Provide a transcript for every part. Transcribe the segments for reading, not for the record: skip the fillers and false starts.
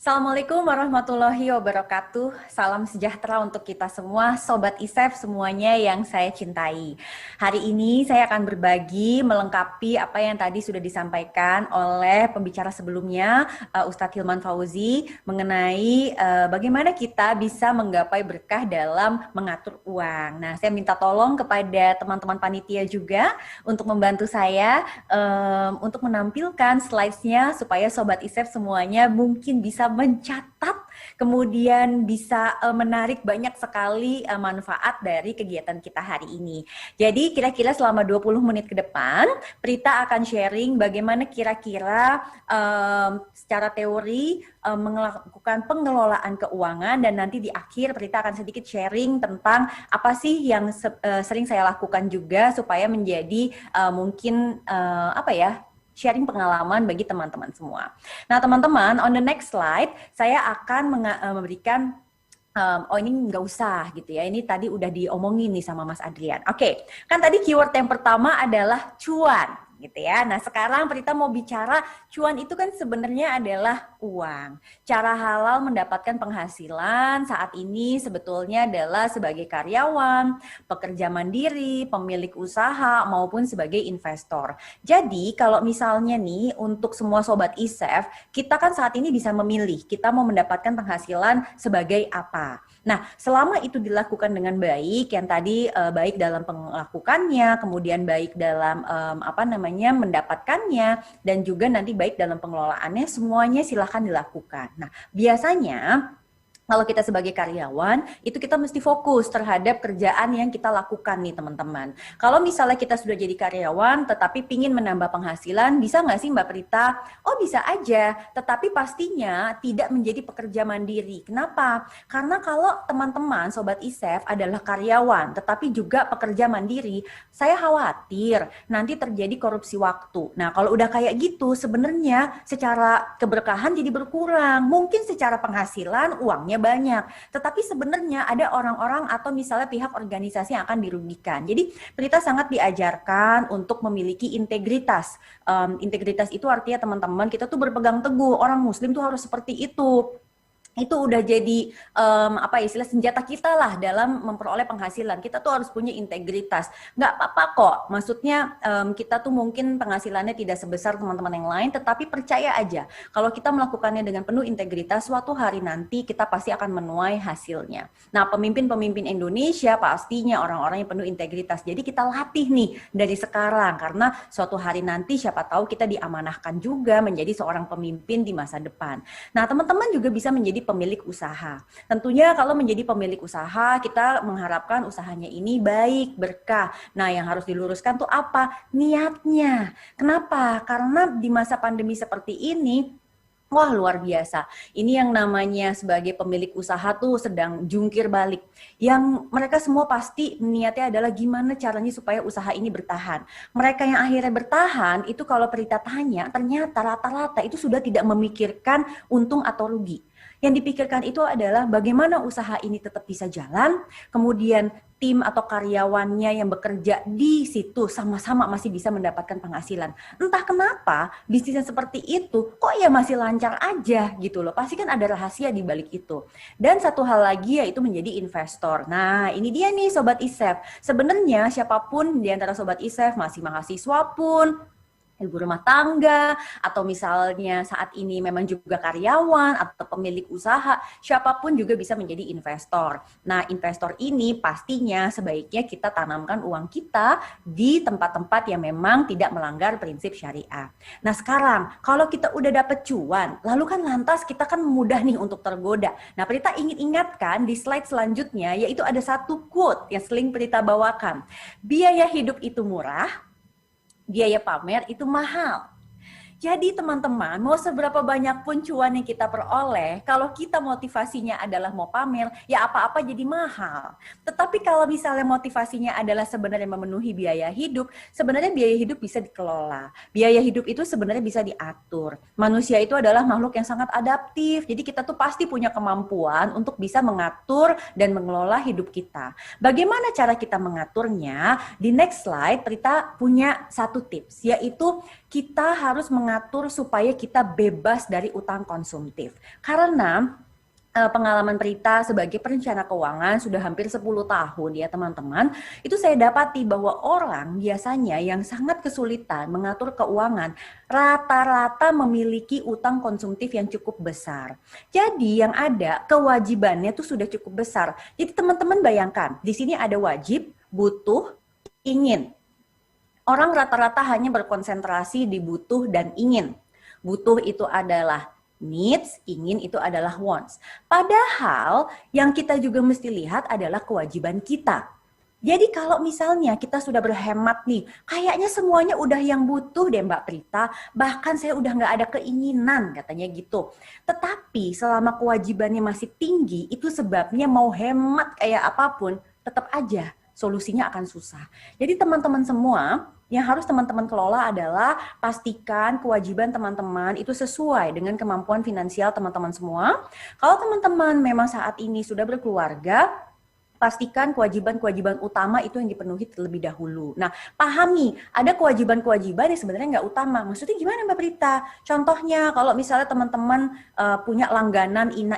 Assalamualaikum warahmatullahi wabarakatuh. Salam sejahtera untuk kita semua, Sobat ISEF semuanya yang saya cintai. Hari ini saya akan berbagi melengkapi apa yang tadi sudah disampaikan oleh pembicara sebelumnya, Ustadz Hilman Fauzi, mengenai bagaimana kita bisa menggapai berkah dalam mengatur uang. Nah, saya minta tolong kepada teman-teman panitia juga untuk membantu saya untuk menampilkan slides-nya supaya Sobat ISEF semuanya mungkin bisa mencatat, kemudian bisa menarik banyak sekali manfaat dari kegiatan kita hari ini. Jadi kira-kira selama 20 menit ke depan, Prita akan sharing bagaimana kira-kira secara teori melakukan pengelolaan keuangan, dan nanti di akhir Prita akan sedikit sharing tentang apa sih yang sering saya lakukan juga supaya menjadi mungkin sharing pengalaman bagi teman-teman semua. Nah, teman-teman, on the next slide, saya akan memberikan ini nggak usah gitu ya. Ini tadi udah diomongin nih sama Mas Adrian. Oke, kan tadi keyword yang pertama adalah cuan gitu ya. Nah, sekarang Prita mau bicara cuan itu kan sebenarnya adalah uang. Cara halal mendapatkan penghasilan saat ini sebetulnya adalah sebagai karyawan, pekerja mandiri, pemilik usaha, maupun sebagai investor. Jadi, kalau misalnya nih untuk semua Sobat ISEF, kita kan saat ini bisa memilih, kita mau mendapatkan penghasilan sebagai apa. Nah, selama itu dilakukan dengan baik, yang tadi baik dalam melakukannya, kemudian baik dalam mendapatkannya, dan juga nanti baik dalam pengelolaannya, semuanya silahkan dilakukan. Nah, biasanya kalau kita sebagai karyawan, itu kita mesti fokus terhadap kerjaan yang kita lakukan nih teman-teman. Kalau misalnya kita sudah jadi karyawan, tetapi pingin menambah penghasilan, bisa nggak sih Mbak Prita? Oh, bisa aja, tetapi pastinya tidak menjadi pekerja mandiri. Kenapa? Karena kalau teman-teman Sobat ISEF adalah karyawan, tetapi juga pekerja mandiri, saya khawatir nanti terjadi korupsi waktu. Nah, kalau udah kayak gitu, sebenarnya secara keberkahan jadi berkurang. Mungkin secara penghasilan, uangnya banyak, tetapi sebenarnya ada orang-orang atau misalnya pihak organisasi yang akan dirugikan. Jadi Prita sangat diajarkan untuk memiliki integritas. Integritas itu artinya teman-teman, kita tuh berpegang teguh, orang muslim tuh harus seperti itu. Itu udah jadi istilah senjata kita lah dalam memperoleh penghasilan. Kita tuh harus punya integritas. Nggak apa-apa kok, maksudnya kita tuh mungkin penghasilannya tidak sebesar teman-teman yang lain, tetapi percaya aja, kalau kita melakukannya dengan penuh integritas, suatu hari nanti kita pasti akan menuai hasilnya. Nah, pemimpin-pemimpin Indonesia pastinya orang-orang yang penuh integritas. Jadi kita latih nih dari sekarang, karena suatu hari nanti siapa tahu kita diamanahkan juga menjadi seorang pemimpin di masa depan. Nah, teman-teman juga bisa menjadi pemilik usaha. Tentunya kalau menjadi pemilik usaha, kita mengharapkan usahanya ini baik, berkah. Nah, yang harus diluruskan tuh apa? Niatnya. Kenapa? Karena di masa pandemi seperti ini, wah, luar biasa. Ini yang namanya sebagai pemilik usaha tuh sedang jungkir balik. Yang mereka semua pasti niatnya adalah gimana caranya supaya usaha ini bertahan. Mereka yang akhirnya bertahan, itu kalau Prita tanya, ternyata rata-rata itu sudah tidak memikirkan untung atau rugi. Yang dipikirkan itu adalah bagaimana usaha ini tetap bisa jalan, kemudian tim atau karyawannya yang bekerja di situ sama-sama masih bisa mendapatkan penghasilan. Entah kenapa bisnisnya seperti itu, kok ya masih lancar aja gitu loh. Pasti kan ada rahasia di balik itu. Dan satu hal lagi yaitu menjadi investor. Nah, ini dia nih Sobat ISEF. Sebenarnya siapapun di antara Sobat ISEF, masih mahasiswa pun, ibu rumah tangga, atau misalnya saat ini memang juga karyawan atau pemilik usaha, siapapun juga bisa menjadi investor. Nah, investor ini pastinya sebaiknya kita tanamkan uang kita di tempat-tempat yang memang tidak melanggar prinsip syariah. Nah, sekarang kalau kita udah dapet cuan, lalu kan lantas kita kan mudah nih untuk tergoda. Nah, Prita ingin ingatkan di slide selanjutnya, yaitu ada satu quote yang sering Prita bawakan. Biaya hidup itu murah, biaya pamer itu mahal. Jadi teman-teman, mau seberapa banyak pun cuan yang kita peroleh, kalau kita motivasinya adalah mau pamer, ya apa-apa jadi mahal. Tetapi kalau misalnya motivasinya adalah sebenarnya memenuhi biaya hidup, sebenarnya biaya hidup bisa dikelola. Biaya hidup itu sebenarnya bisa diatur. Manusia itu adalah makhluk yang sangat adaptif, jadi kita tuh pasti punya kemampuan untuk bisa mengatur dan mengelola hidup kita. Bagaimana cara kita mengaturnya? Di next slide, Prita punya satu tips, yaitu kita harus mengatur mengatur supaya kita bebas dari utang konsumtif. Karena pengalaman Prita sebagai perencana keuangan sudah hampir 10 tahun ya teman-teman, itu saya dapati bahwa orang biasanya yang sangat kesulitan mengatur keuangan rata-rata memiliki utang konsumtif yang cukup besar. Jadi yang ada kewajibannya itu sudah cukup besar. Jadi teman-teman bayangkan, di sini ada wajib, butuh, ingin. Orang rata-rata hanya berkonsentrasi di butuh dan ingin. Butuh itu adalah needs, ingin itu adalah wants. Padahal yang kita juga mesti lihat adalah kewajiban kita. Jadi kalau misalnya kita sudah berhemat nih, kayaknya semuanya udah yang butuh deh Mbak Prita, bahkan saya udah nggak ada keinginan katanya gitu. Tetapi selama kewajibannya masih tinggi, itu sebabnya mau hemat kayak apapun, tetap aja solusinya akan susah. Jadi teman-teman semua, yang harus teman-teman kelola adalah pastikan kewajiban teman-teman itu sesuai dengan kemampuan finansial teman-teman semua. Kalau teman-teman memang saat ini sudah berkeluarga, pastikan kewajiban-kewajiban utama itu yang dipenuhi terlebih dahulu. Nah, pahami, ada kewajiban-kewajiban yang sebenarnya nggak utama. Maksudnya gimana Mbak Prita? Contohnya, kalau misalnya teman-teman punya langganan ina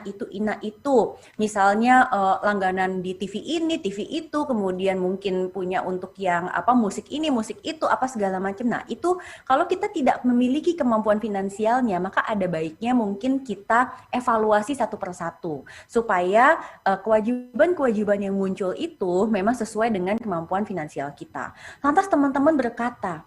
itu. Misalnya langganan di TV ini, TV itu, kemudian mungkin punya untuk yang musik ini, musik itu, apa segala macam. Nah, itu kalau kita tidak memiliki kemampuan finansialnya, maka ada baiknya mungkin kita evaluasi satu persatu. Supaya kewajiban-kewajiban yang muncul itu memang sesuai dengan kemampuan finansial kita. Lantas teman-teman berkata,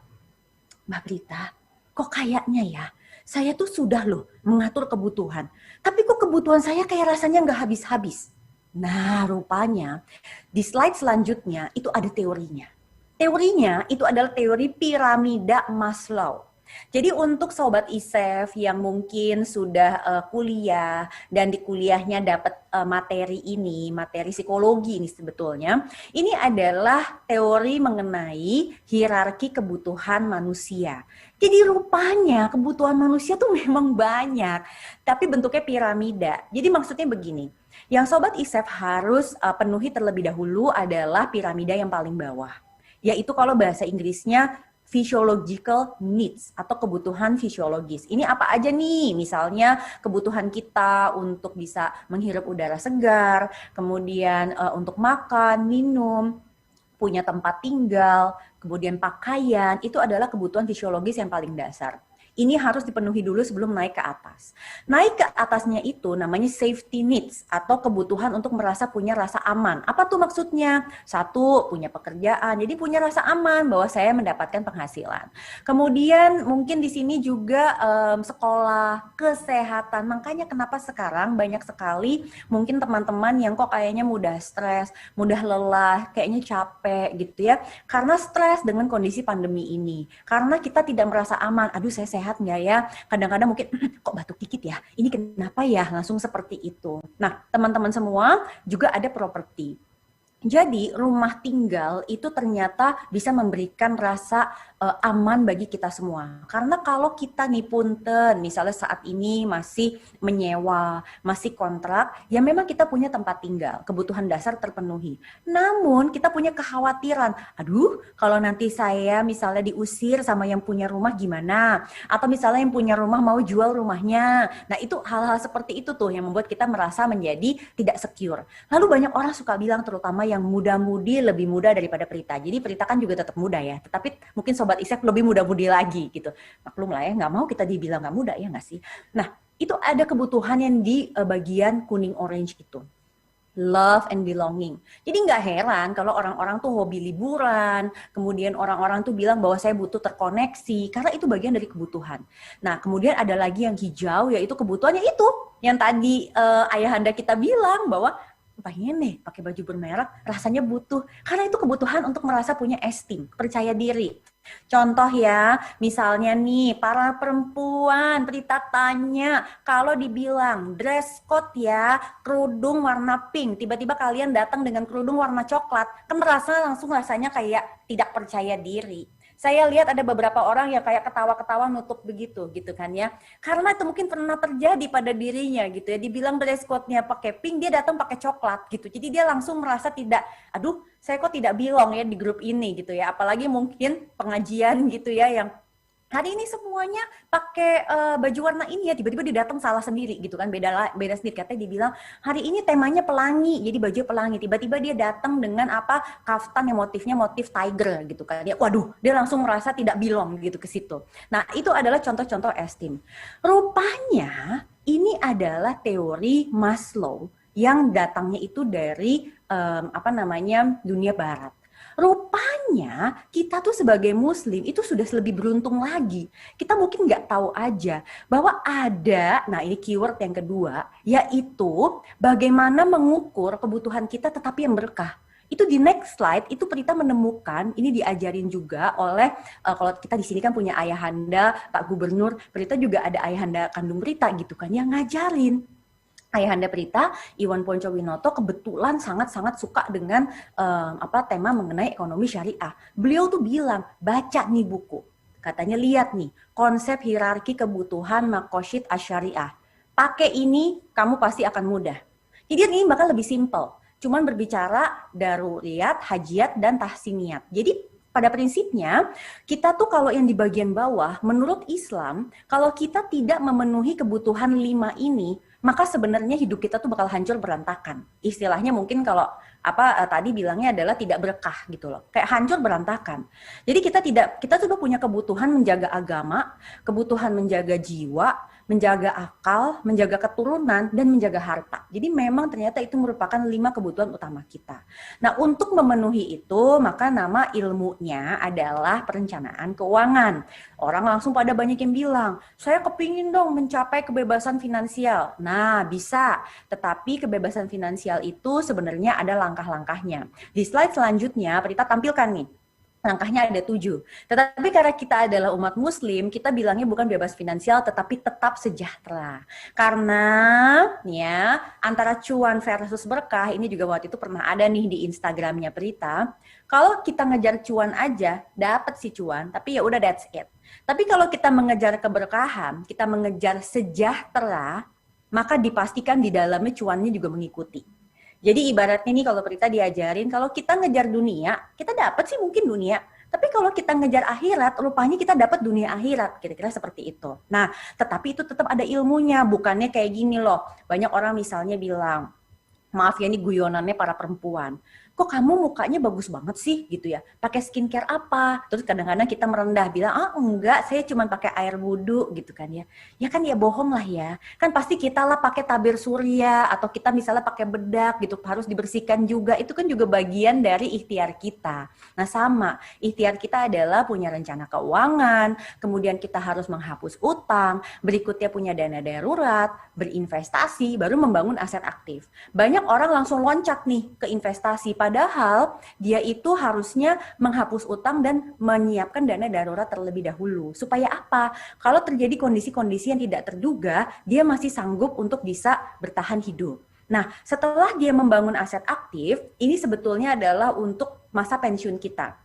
Mbak Prita, kok kayaknya ya, saya tuh sudah loh mengatur kebutuhan, tapi kok kebutuhan saya kayak rasanya nggak habis-habis. Nah, rupanya di slide selanjutnya itu ada teorinya. Teorinya itu adalah teori piramida Maslow. Jadi untuk sobat ISEF yang mungkin sudah kuliah dan di kuliahnya dapat materi ini, materi psikologi ini sebetulnya, ini adalah teori mengenai hierarki kebutuhan manusia. Jadi rupanya kebutuhan manusia tuh memang banyak, tapi bentuknya piramida. Jadi maksudnya begini, yang sobat ISEF harus penuhi terlebih dahulu adalah piramida yang paling bawah. Yaitu kalau bahasa Inggrisnya physiological needs atau kebutuhan fisiologis. Ini apa aja nih? Misalnya kebutuhan kita untuk bisa menghirup udara segar, kemudian untuk makan, minum, punya tempat tinggal, kemudian pakaian, itu adalah kebutuhan fisiologis yang paling dasar. Ini harus dipenuhi dulu sebelum naik ke atas. Naik ke atasnya itu namanya safety needs atau kebutuhan untuk merasa punya rasa aman. Apa tuh maksudnya? Satu, punya pekerjaan. Jadi punya rasa aman bahwa saya mendapatkan penghasilan. Kemudian mungkin di sini juga sekolah, kesehatan. Makanya kenapa sekarang banyak sekali mungkin teman-teman yang kok kayaknya mudah stres, mudah lelah, kayaknya capek gitu ya. Karena stres dengan kondisi pandemi ini. Karena kita tidak merasa aman. Aduh, saya sehat nggak ya? Kadang-kadang mungkin kok batuk dikit ya? Ini kenapa ya? Langsung seperti itu. Nah, teman-teman semua juga ada properti. Jadi rumah tinggal itu ternyata bisa memberikan rasa aman bagi kita semua. Karena kalau kita nih punten, misalnya saat ini masih menyewa, masih kontrak, ya memang kita punya tempat tinggal, kebutuhan dasar terpenuhi. Namun kita punya kekhawatiran, aduh kalau nanti saya misalnya diusir sama yang punya rumah gimana? Atau misalnya yang punya rumah mau jual rumahnya. Nah itu hal-hal seperti itu tuh yang membuat kita merasa menjadi tidak secure. Lalu banyak orang suka bilang terutama yang muda-mudi lebih muda daripada Prita. Jadi Prita kan juga tetap muda ya, tetapi mungkin sobat ISEF lebih muda-mudi lagi gitu. Maklum lah ya, nggak mau kita dibilang nggak muda ya nggak sih? Nah itu ada kebutuhan yang di bagian kuning orange itu. Love and belonging. Jadi nggak heran kalau orang-orang tuh hobi liburan, kemudian orang-orang tuh bilang bahwa saya butuh terkoneksi, karena itu bagian dari kebutuhan. Nah, kemudian ada lagi yang hijau, yaitu kebutuhannya itu, yang tadi ayahanda kita bilang bahwa pengen nih pakai baju bermerek, rasanya butuh. Karena itu kebutuhan untuk merasa punya esteem, percaya diri. Contoh ya, misalnya nih para perempuan, Prita tanya, kalau dibilang dress code ya, kerudung warna pink, tiba-tiba kalian datang dengan kerudung warna coklat, kan rasanya kayak tidak percaya diri. Saya lihat ada beberapa orang yang kayak ketawa-ketawa nutup begitu gitu kan ya. Karena itu mungkin pernah terjadi pada dirinya gitu ya. Dibilang dress code-nya pakai pink, dia datang pakai coklat gitu. Jadi dia langsung merasa tidak, aduh saya kok tidak belong ya di grup ini gitu ya. Apalagi mungkin pengajian gitu ya yang hari ini semuanya pakai baju warna ini ya, tiba-tiba dia datang salah sendiri gitu kan, beda sendiri. Katanya dia bilang hari ini temanya pelangi, jadi baju pelangi, tiba-tiba dia datang dengan apa, kaftan yang motifnya motif tiger gitu kan, dia waduh, dia langsung merasa tidak belong gitu ke situ. Nah itu adalah contoh-contoh esteem. Rupanya ini adalah teori Maslow yang datangnya itu dari apa namanya, dunia barat. Rupanya kita tuh sebagai muslim itu sudah lebih beruntung lagi. Kita mungkin nggak tahu aja bahwa ada, nah ini keyword yang kedua, yaitu bagaimana mengukur kebutuhan kita tetapi yang berkah. Itu di next slide, itu Prita menemukan, ini diajarin juga oleh, kalau kita di sini kan punya ayahanda, Pak Gubernur, Prita juga ada ayahanda kandung Prita gitu kan, yang ngajarin. Ayahanda Prita, Iwan Poncowinoto kebetulan sangat-sangat suka dengan tema mengenai ekonomi syariah. Beliau tuh bilang, baca nih buku. Katanya lihat nih, konsep hierarki kebutuhan Makosyid Asyariah. Pakai ini, kamu pasti akan mudah. Jadi ini bakal lebih simpel. Cuman berbicara daruriyat, hajiat, dan tahsiniyat. Jadi pada prinsipnya, kita tuh kalau yang di bagian bawah, menurut Islam, kalau kita tidak memenuhi kebutuhan 5 ini, maka sebenarnya hidup kita tuh bakal hancur berantakan. Istilahnya mungkin kalau tadi bilangnya adalah tidak berkah gitu loh. Kayak hancur berantakan. Jadi kita sudah punya kebutuhan menjaga agama, kebutuhan menjaga jiwa, menjaga akal, menjaga keturunan, dan menjaga harta. Jadi memang ternyata itu merupakan 5 kebutuhan utama kita. Nah, untuk memenuhi itu, maka nama ilmunya adalah perencanaan keuangan. Orang langsung pada banyak yang bilang, saya kepingin dong mencapai kebebasan finansial. Nah, bisa. Tetapi kebebasan finansial itu sebenarnya ada langkah-langkahnya. Di slide selanjutnya, Prita tampilkan nih. Langkahnya ada 7. Tetapi karena kita adalah umat muslim, kita bilangnya bukan bebas finansial, tetapi tetap sejahtera. Karena ya, antara cuan versus berkah, ini juga waktu itu pernah ada nih di Instagramnya Prita. Kalau kita ngejar cuan aja, dapat si cuan, tapi ya udah that's it. Tapi kalau kita mengejar keberkahan, kita mengejar sejahtera, maka dipastikan di dalamnya cuannya juga mengikuti. Jadi ibaratnya nih kalau Prita diajarin, kalau kita ngejar dunia, kita dapat sih mungkin dunia. Tapi kalau kita ngejar akhirat, rupanya kita dapat dunia akhirat. Kira-kira seperti itu. Nah, tetapi itu tetap ada ilmunya. Bukannya kayak gini loh. Banyak orang misalnya bilang, maaf ya ini guyonannya para perempuan. Kok kamu mukanya bagus banget sih gitu ya, pakai skincare apa? Terus kadang-kadang kita merendah bilang, enggak, saya cuma pakai air wudhu gitu kan ya. Ya kan ya bohong lah ya, kan pasti kita lah pakai tabir surya, atau kita misalnya pakai bedak gitu, harus dibersihkan juga, itu kan juga bagian dari ikhtiar kita. Nah sama, ikhtiar kita adalah punya rencana keuangan, kemudian kita harus menghapus utang, berikutnya punya dana darurat, berinvestasi, baru membangun aset aktif. Banyak orang langsung loncat nih ke investasi, padahal dia itu harusnya menghapus utang dan menyiapkan dana darurat terlebih dahulu. Supaya apa? Kalau terjadi kondisi-kondisi yang tidak terduga, dia masih sanggup untuk bisa bertahan hidup. Nah, setelah dia membangun aset aktif, ini sebetulnya adalah untuk masa pensiun kita.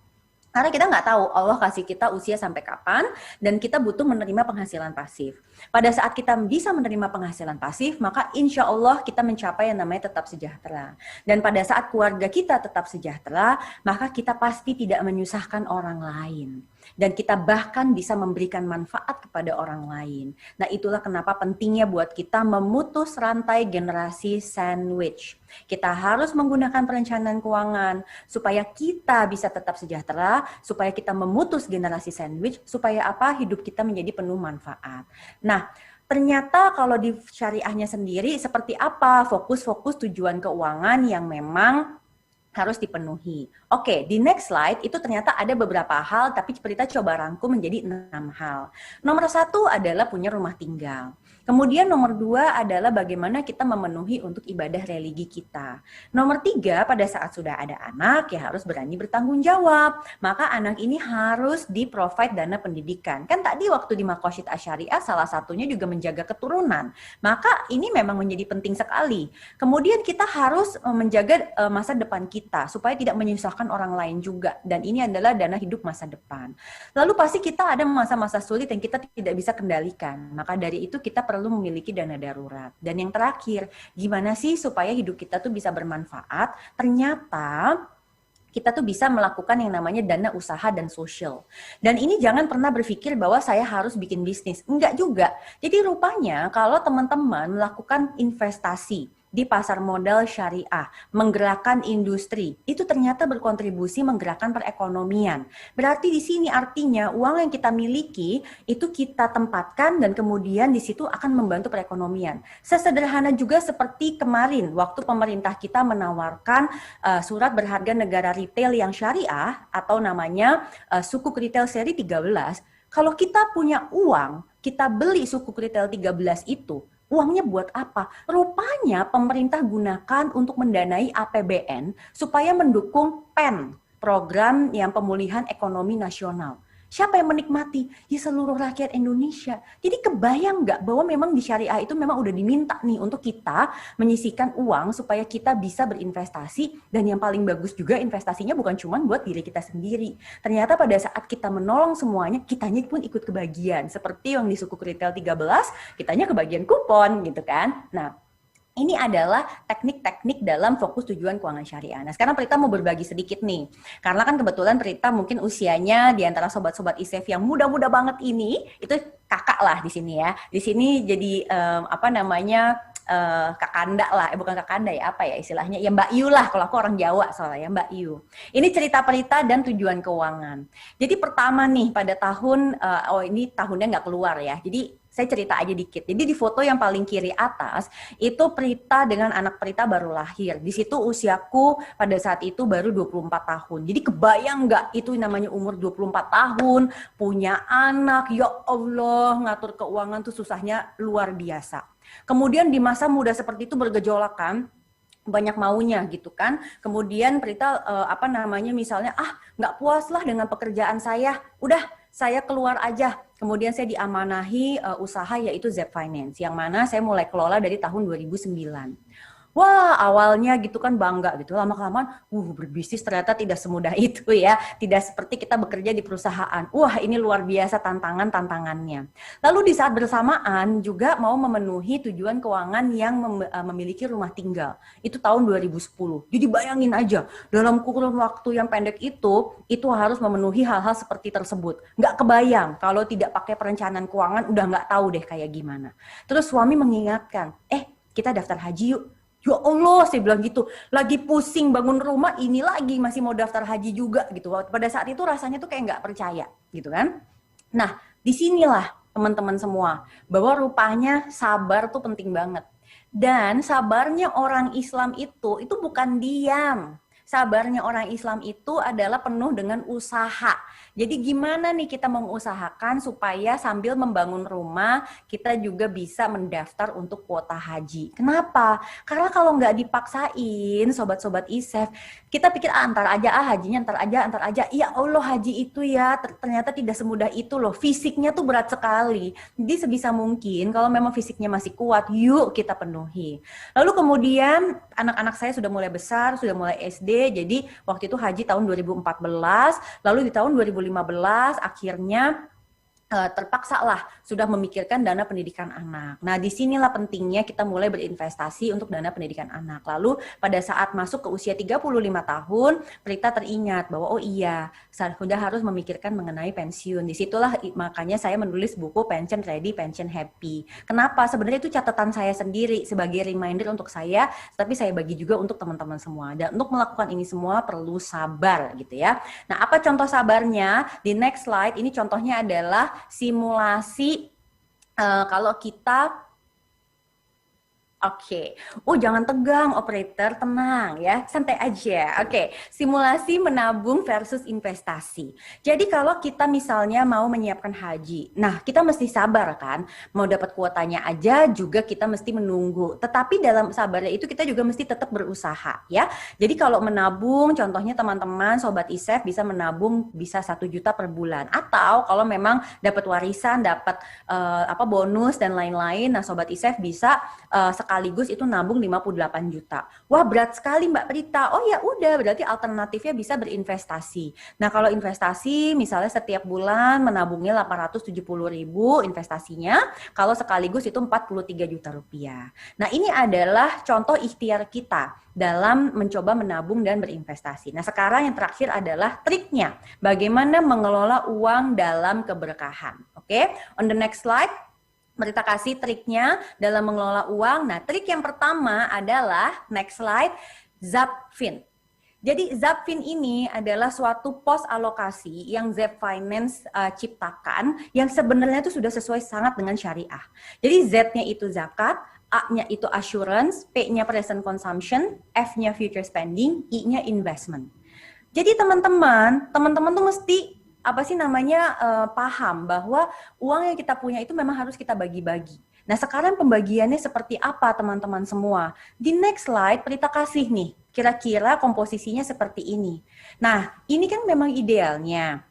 Karena kita nggak tahu Allah kasih kita usia sampai kapan, dan kita butuh menerima penghasilan pasif. Pada saat kita bisa menerima penghasilan pasif, maka insya Allah kita mencapai yang namanya tetap sejahtera. Dan pada saat keluarga kita tetap sejahtera, maka kita pasti tidak menyusahkan orang lain. Dan kita bahkan bisa memberikan manfaat kepada orang lain. Nah itulah kenapa pentingnya buat kita memutus rantai generasi sandwich. Kita harus menggunakan perencanaan keuangan supaya kita bisa tetap sejahtera, supaya kita memutus generasi sandwich, supaya apa? Hidup kita menjadi penuh manfaat. Nah, ternyata kalau di syariahnya sendiri seperti apa fokus-fokus tujuan keuangan yang memang harus dipenuhi. Oke, di next slide itu ternyata ada beberapa hal, tapi kita coba rangkum menjadi 6 hal. Nomor 1 adalah punya rumah tinggal. Kemudian nomor 2 adalah bagaimana kita memenuhi untuk ibadah religi kita. Nomor 3, pada saat sudah ada anak, ya harus berani bertanggung jawab. Maka anak ini harus di-provide dana pendidikan. Kan tadi waktu di Makosyid Asyariah, salah satunya juga menjaga keturunan. Maka ini memang menjadi penting sekali. Kemudian kita harus menjaga masa depan kita, supaya tidak menyusahkan orang lain juga. Dan ini adalah dana hidup masa depan. Lalu pasti kita ada masa-masa sulit yang kita tidak bisa kendalikan. Maka dari itu kita perlu memiliki dana darurat. Dan yang terakhir, gimana sih supaya hidup kita tuh bisa bermanfaat? Ternyata kita tuh bisa melakukan yang namanya dana usaha dan sosial. Dan ini jangan pernah berpikir bahwa saya harus bikin bisnis. Enggak juga. Jadi rupanya kalau teman-teman melakukan investasi di pasar modal syariah, menggerakkan industri, itu ternyata berkontribusi menggerakkan perekonomian. Berarti di sini artinya uang yang kita miliki itu kita tempatkan dan kemudian di situ akan membantu perekonomian. Sesederhana juga seperti kemarin waktu pemerintah kita menawarkan surat berharga negara retail yang syariah atau namanya sukuk retail seri 13. Kalau kita punya uang, kita beli sukuk retail 13 itu, uangnya buat apa? Rupanya pemerintah gunakan untuk mendanai APBN supaya mendukung PEN, program yang pemulihan ekonomi nasional. Siapa yang menikmati? Ya seluruh rakyat Indonesia. Jadi kebayang nggak bahwa memang di syariah itu memang udah diminta nih untuk kita menyisihkan uang supaya kita bisa berinvestasi, dan yang paling bagus juga investasinya bukan cuma buat diri kita sendiri. Ternyata pada saat kita menolong semuanya, kitanya pun ikut kebagian. Seperti yang di sukuk retail 13, kitanya kebagian kupon gitu kan. Nah, ini adalah teknik-teknik dalam fokus tujuan keuangan syariah. Nah, sekarang Prita mau berbagi sedikit nih. Karena kan kebetulan Prita mungkin usianya di antara sobat-sobat ISEF yang muda-muda banget ini, itu kakak lah di sini ya. Di sini jadi kakanda lah, bukan kakanda ya, apa ya istilahnya, ya Mbak Yu lah, kalau aku orang Jawa soalnya, Mbak Yu. Ini cerita Prita dan tujuan keuangan. Jadi pertama nih pada tahun, ini tahunnya nggak keluar ya, jadi saya cerita aja dikit. Jadi di foto yang paling kiri atas, itu Prita dengan anak Prita baru lahir. Di situ usiaku pada saat itu baru 24 tahun. Jadi kebayang nggak itu namanya umur 24 tahun, punya anak, ya Allah, ngatur keuangan tuh susahnya luar biasa. Kemudian di masa muda seperti itu bergejolak kan, banyak maunya gitu kan. Kemudian Prita misalnya nggak puas lah dengan pekerjaan saya, udah saya keluar aja. Kemudian saya diamanahi usaha yaitu Zep Finance, yang mana saya mulai kelola dari tahun 2009. Wah, awalnya gitu kan bangga gitu, lama-kelamaan, berbisnis ternyata tidak semudah itu ya, tidak seperti kita bekerja di perusahaan. Wah, ini luar biasa tantangannya. Lalu di saat bersamaan juga mau memenuhi tujuan keuangan yang memiliki rumah tinggal. Itu tahun 2010. Jadi bayangin aja, dalam kurun waktu yang pendek itu harus memenuhi hal-hal seperti tersebut. Nggak kebayang, kalau tidak pakai perencanaan keuangan udah nggak tahu deh kayak gimana. Terus suami mengingatkan, kita daftar haji yuk. Ya Allah, saya bilang gitu, lagi pusing bangun rumah, ini lagi masih mau daftar haji juga gitu. Pada saat itu rasanya tuh kayak nggak percaya gitu kan. Nah, disinilah teman-teman semua, bahwa rupanya sabar tuh penting banget. Dan sabarnya orang Islam itu bukan diam. Sabarnya orang Islam itu adalah penuh dengan usaha. Jadi gimana nih kita mengusahakan supaya sambil membangun rumah, kita juga bisa mendaftar untuk kuota haji. Kenapa? Karena kalau nggak dipaksain, sobat-sobat ISEF, kita pikir antar aja, hajinya antar aja. Ya Allah, haji itu ya ternyata tidak semudah itu loh. Fisiknya tuh berat sekali. Jadi sebisa mungkin kalau memang fisiknya masih kuat, yuk kita penuhi. Lalu kemudian anak-anak saya sudah mulai besar, sudah mulai SD, jadi waktu itu haji tahun 2014, lalu di tahun 2015 akhirnya terpaksa lah sudah memikirkan dana pendidikan anak. Nah, disinilah pentingnya kita mulai berinvestasi untuk dana pendidikan anak. Lalu pada saat masuk ke usia 35 tahun, Prita teringat bahwa sudah harus memikirkan mengenai pensiun. Disitulah makanya saya menulis buku Pension Ready, Pension Happy. Kenapa? Sebenarnya itu catatan saya sendiri sebagai reminder untuk saya, tapi saya bagi juga untuk teman-teman semua. Dan untuk melakukan ini semua perlu sabar gitu ya. Nah, apa contoh sabarnya? Di next slide, ini contohnya adalah simulasi kalau kita jangan tegang operator, tenang ya, santai aja. Simulasi menabung versus investasi. Jadi kalau kita misalnya mau menyiapkan haji, nah kita mesti sabar kan, mau dapat kuotanya aja juga kita mesti menunggu. Tetapi dalam sabarnya itu kita juga mesti tetap berusaha ya. Jadi kalau menabung, contohnya teman-teman sobat ISEF bisa menabung bisa 1 juta per bulan. Atau kalau memang dapat warisan, dapat bonus dan lain-lain, nah sobat ISEF bisa sekali sekaligus itu nabung 58 juta. Wah, berat sekali Mbak Prita. Oh ya udah, berarti alternatifnya bisa berinvestasi. Nah, kalau investasi misalnya setiap bulan menabungnya 870.000 investasinya, kalau sekaligus itu 43 juta rupiah. Nah, ini adalah contoh ikhtiar kita dalam mencoba menabung dan berinvestasi. Nah, sekarang yang terakhir adalah triknya. Bagaimana mengelola uang dalam keberkahan. Oke, on the next slide. Kita kasih triknya dalam mengelola uang. Nah, trik yang pertama adalah, next slide, Zapfin. Jadi Zapfin ini adalah suatu pos alokasi yang Zep Finance ciptakan, yang sebenarnya itu sudah sesuai sangat dengan syariah. Jadi Z-nya itu zakat, A-nya itu assurance, P-nya present consumption, F-nya future spending, I-nya investment. Jadi teman-teman tuh mesti paham bahwa uang yang kita punya itu memang harus kita bagi-bagi. Nah, sekarang pembagiannya seperti apa teman-teman semua? Di next slide, Prita kasih nih, kira-kira komposisinya seperti ini. Nah, ini kan memang idealnya.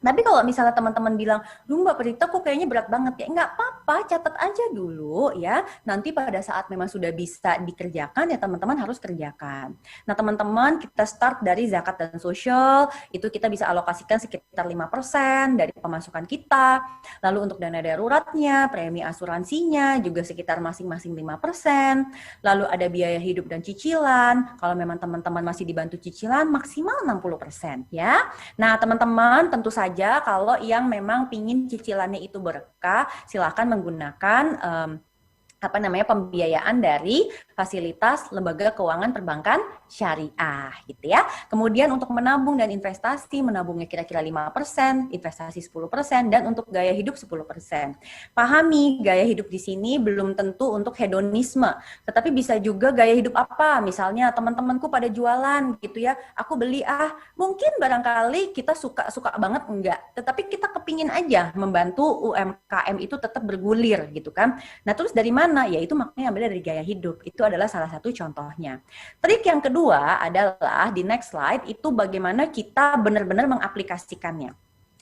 Tapi kalau misalnya teman-teman bilang, "Duh Mbak Prita kok kayaknya berat banget ya?" Nggak apa-apa, catat aja dulu ya. Nanti pada saat memang sudah bisa dikerjakan, ya teman-teman harus kerjakan. Nah teman-teman, kita start dari zakat dan sosial, itu kita bisa alokasikan sekitar 5% dari pemasukan kita. Lalu untuk dana daruratnya, premi asuransinya, juga sekitar masing-masing 5%. Lalu ada biaya hidup dan cicilan, kalau memang teman-teman masih dibantu cicilan, maksimal 60% ya. Nah teman-teman, tentu saja kalau yang memang pingin cicilannya itu berkah, silakan menggunakan pembiayaan dari fasilitas lembaga keuangan perbankan syariah gitu ya. Kemudian untuk menabung dan investasi, menabungnya kira-kira 5%, investasi 10%, dan untuk gaya hidup 10%. Pahami, gaya hidup di sini belum tentu untuk hedonisme, tetapi bisa juga gaya hidup apa? Misalnya teman-temanku pada jualan gitu ya, aku beli mungkin barangkali kita suka banget enggak, tetapi kita kepingin aja membantu UMKM itu tetap bergulir gitu kan. Nah, terus dari mana? Ya itu makanya ambil dari gaya hidup. Itu adalah salah satu contohnya. Trik yang kedua adalah di next slide, itu bagaimana kita benar-benar mengaplikasikannya.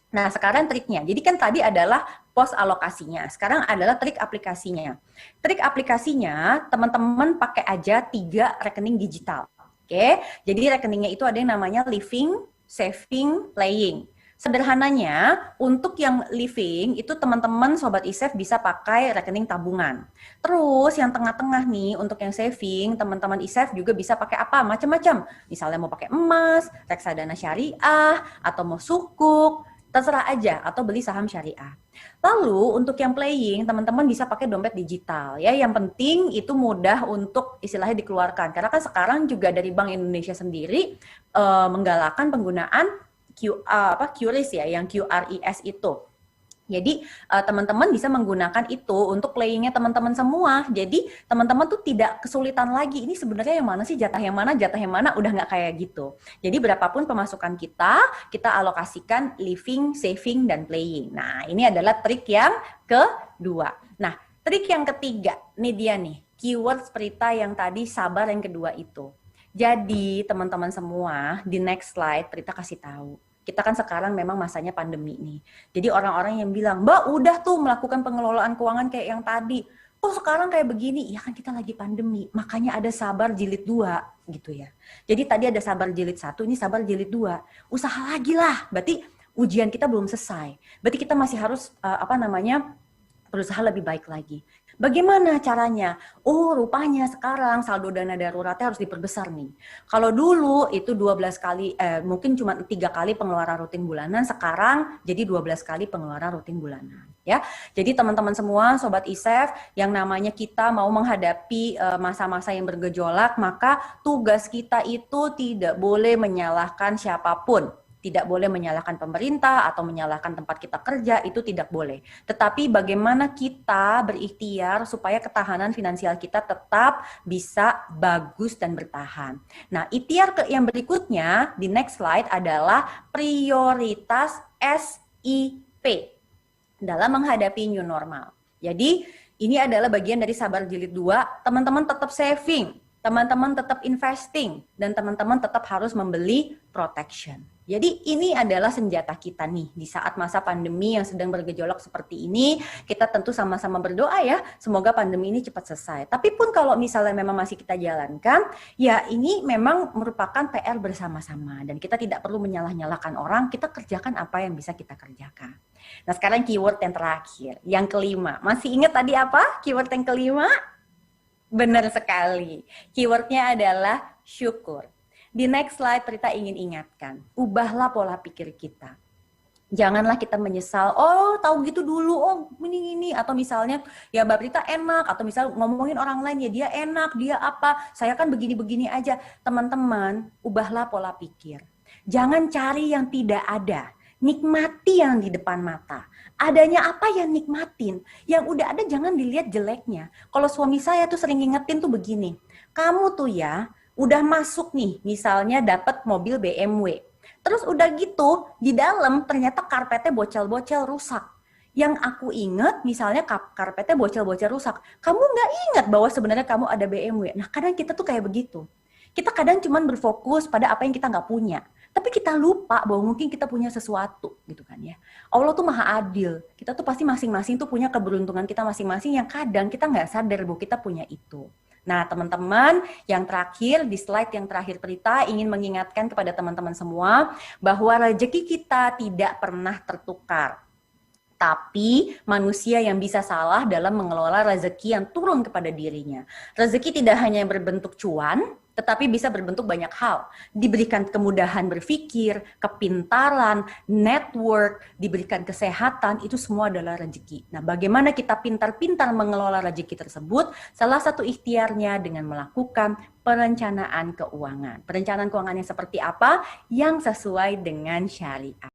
Nah, sekarang triknya. Jadi kan tadi adalah pos alokasinya. Sekarang adalah trik aplikasinya. Trik aplikasinya, teman-teman pakai aja 3 rekening digital. Oke? Jadi rekeningnya itu ada yang namanya living, saving, playing. Sederhananya, untuk yang living itu teman-teman Sobat ISEF bisa pakai rekening tabungan. Terus yang tengah-tengah nih, untuk yang saving, teman-teman ISEF juga bisa pakai apa? Macam-macam. Misalnya mau pakai emas, reksadana syariah, atau mau sukuk, terserah aja, atau beli saham syariah. Lalu untuk yang playing, teman-teman bisa pakai dompet digital ya. Yang penting itu mudah untuk istilahnya dikeluarkan. Karena kan sekarang juga dari Bank Indonesia sendiri menggalakkan penggunaan QRIS ya, yang QRIS itu. Jadi teman-teman bisa menggunakan itu untuk playingnya teman-teman semua. Jadi teman-teman tuh tidak kesulitan lagi. Ini sebenarnya yang mana sih, jatah yang mana, udah nggak kayak gitu. Jadi berapapun pemasukan kita alokasikan living, saving, dan playing. Nah, ini adalah trik yang kedua. Nah, trik yang ketiga, nih dia nih, keyword Prita yang tadi sabar yang kedua itu. Jadi teman-teman semua, di next slide Prita kasih tahu. Kita kan sekarang memang masanya pandemi nih. Jadi orang-orang yang bilang, "Mbak udah tuh melakukan pengelolaan keuangan kayak yang tadi. Kok sekarang kayak begini?" Ya kan kita lagi pandemi. Makanya ada sabar jilid 2 gitu ya. Jadi tadi ada sabar jilid 1, ini sabar jilid 2. Usaha lagi lah. Berarti ujian kita belum selesai. Berarti kita masih harus berusaha lebih baik lagi. Bagaimana caranya? Oh, rupanya sekarang saldo dana daruratnya harus diperbesar nih. Kalau dulu itu 12 kali, mungkin cuma 3 kali pengeluaran rutin bulanan, sekarang jadi 12 kali pengeluaran rutin bulanan. Ya, jadi teman-teman semua, Sobat ISEF, yang namanya kita mau menghadapi masa-masa yang bergejolak, maka tugas kita itu tidak boleh menyalahkan siapapun. Tidak boleh menyalahkan pemerintah atau menyalahkan tempat kita kerja, itu tidak boleh. Tetapi bagaimana kita berikhtiar supaya ketahanan finansial kita tetap bisa bagus dan bertahan. Nah, ikhtiar yang berikutnya di next slide adalah prioritas SIP dalam menghadapi new normal. Jadi, ini adalah bagian dari sabar jilid 2, teman-teman tetap saving, teman-teman tetap investing, dan teman-teman tetap harus membeli protection. Jadi ini adalah senjata kita nih di saat masa pandemi yang sedang bergejolak seperti ini. Kita tentu sama-sama berdoa ya, semoga pandemi ini cepat selesai. Tapi pun kalau misalnya memang masih kita jalankan, ya ini memang merupakan PR bersama-sama dan kita tidak perlu menyalah-nyalahkan orang, kita kerjakan apa yang bisa kita kerjakan. Nah, sekarang keyword yang terakhir, yang kelima. Masih ingat tadi apa? Keyword yang kelima? Benar sekali. Keywordnya adalah syukur. Di next slide, Prita ingin ingatkan, ubahlah pola pikir kita. Janganlah kita menyesal, oh tahu gitu dulu, oh ini, atau misalnya, ya Mbak Prita enak, atau misal ngomongin orang lain, ya dia enak, dia apa, saya kan begini-begini aja. Teman-teman, ubahlah pola pikir. Jangan cari yang tidak ada, nikmati yang di depan mata. Adanya apa yang nikmatin, yang udah ada jangan dilihat jeleknya. Kalau suami saya tuh sering ngingetin tuh begini, kamu tuh ya, udah masuk nih, misalnya dapat mobil BMW. Terus udah gitu, di dalam ternyata karpetnya bocel-bocel rusak. Yang aku ingat, misalnya karpetnya bocel-bocel rusak. Kamu nggak ingat bahwa sebenarnya kamu ada BMW. Nah, kadang kita tuh kayak begitu. Kita kadang cuma berfokus pada apa yang kita nggak punya. Tapi kita lupa bahwa mungkin kita punya sesuatu, gitu kan ya. Allah tuh maha adil. Kita tuh pasti masing-masing tuh punya keberuntungan kita masing-masing yang kadang kita nggak sadar bahwa kita punya itu. Nah, teman-teman, yang terakhir, di slide yang terakhir Prita ingin mengingatkan kepada teman-teman semua bahwa rezeki kita tidak pernah tertukar. Tapi manusia yang bisa salah dalam mengelola rezeki yang turun kepada dirinya. Rezeki tidak hanya berbentuk cuan, tetapi bisa berbentuk banyak hal. Diberikan kemudahan berpikir, kepintaran, network, diberikan kesehatan, itu semua adalah rezeki. Nah, bagaimana kita pintar-pintar mengelola rezeki tersebut? Salah satu ikhtiarnya dengan melakukan perencanaan keuangan. Perencanaan keuangan yang seperti apa? Yang sesuai dengan syariat.